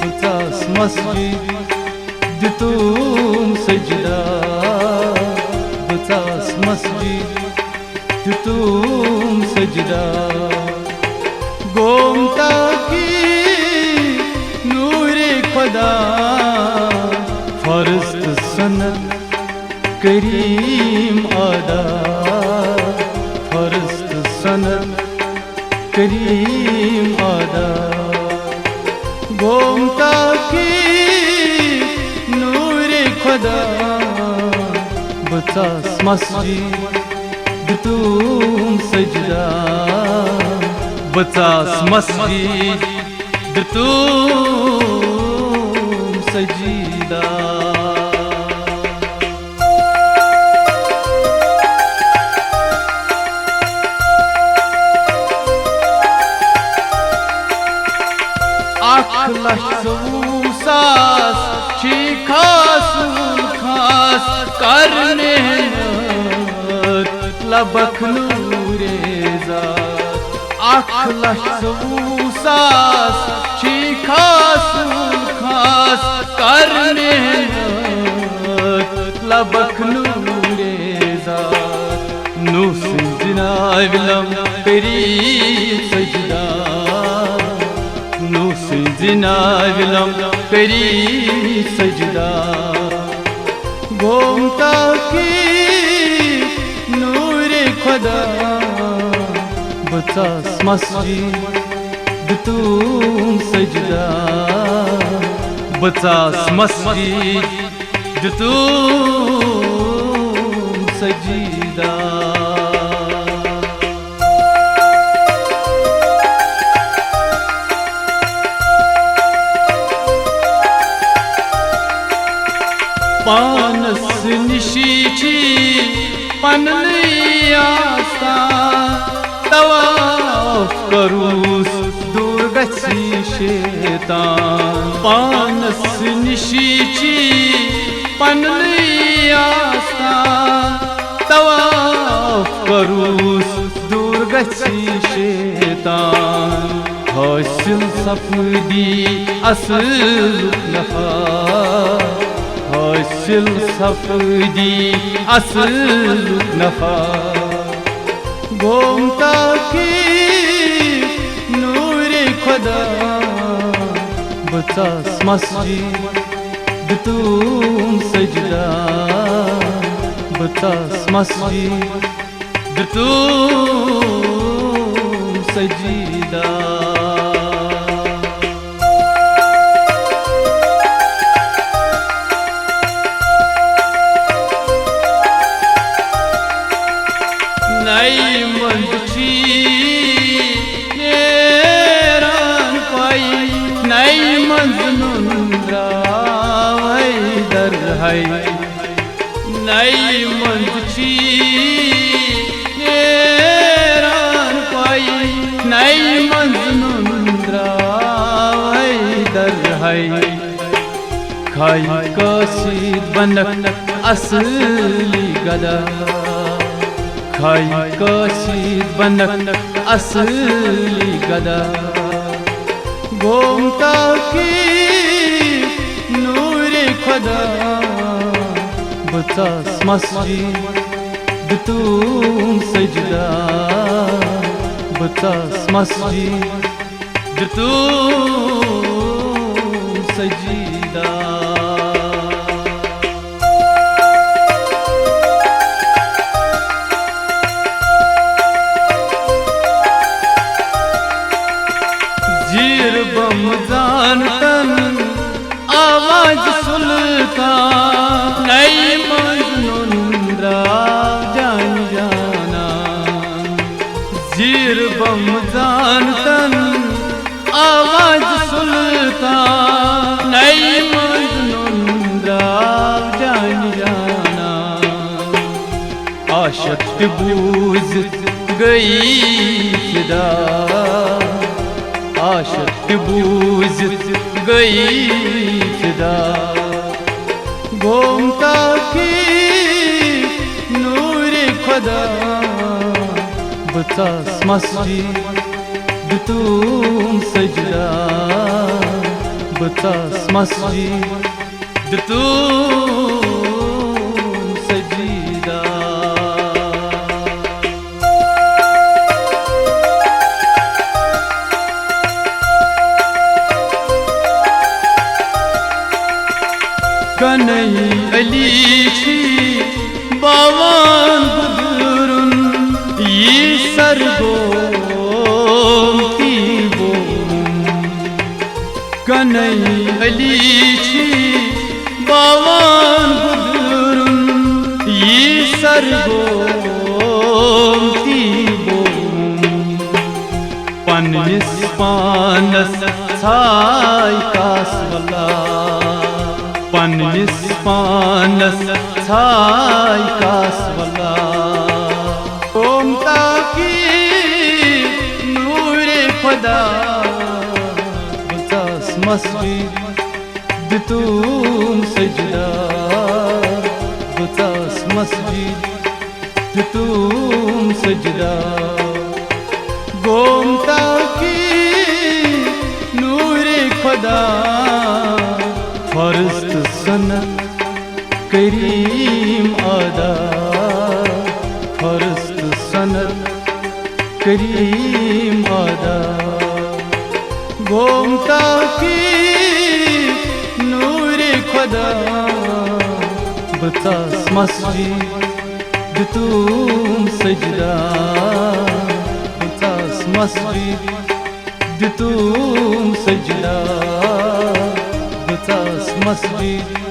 बचास मस्जिद दितुम सजदा बचास मस्जिद दितुम सजदा गोमता की नूरे खुदा फर्ज सनत करीम आदा फर्ज सनत करीम आदा गोमता की नूरे खुदा बचास मस्जिद दितुम सजदा बचास मस्जिद दितुम सजदा सास खास खास करने लबक नूरे ज़ात सास खास खास करने लबक नूरे ज़ात नूस जिनाविलम तेरी सजदा जिनाविलम करी सजदा गोमता की नूरे खुदा बचास मस्जिद दितुम सजदा बचास मस्जिद दितुम सजदा पानस निशीची पनली आस्था तवाफ करूस दूर गसी शैतान पानस निशीची पनली आस्था तवाफ करूस दूर गसी शैतान हासिल सफदी असल नफा हासिल सफदी असल नफा गोमता की नूरे खुदा बचास मस्जिद दितुम सजदा बचास मस्जिद दितुम सजदा नई मंची नेरान पाई नई मंजनुंद्रा दर है नई मंची नेरान पाई नई मंजनुंद्रा दर है खाई कसीद बनक असली गदा खाई कसीद बनक असली गदा गोमता की नूरे खुदा बचास मस्जिद दितुम सजदा बचास मस्जिद दितुम सजदा जीर बम जानतन आवाज सुल्तान नई मजनूंद्रा जान जाना जीर बम जानतन आवाज सुल्तान नई मजनूंद्रा जान जाना आशत बूझ गई फिदा आशत बूझ गई फिदा गोमता की नूरे खुदा बचास मस्जिद दितुम सजदा बचास मस्जिद दितूम सजीदा कनई अली छी बावान बुदुरुन ये सरगोमती बोम कनई अली छी बावान बुदुरुन ये सरगोमती बोम पन्निस पानस छाय कासवला पन्निस पानस छाय कासवला ओमता की नूरे खुदा बचास मस्जिद दितूम सजदा बचास मस्जिद दितूम सजदा गोमता की नूरे खुदा फर्स्ट सनत करीम आदा फर्स्ट सनत करीम आदा गोमता की नूरे खुदा बचास मस्जिद दितूम सजदा बचास मस्जिद दितूम सजदा बचास मस्जिद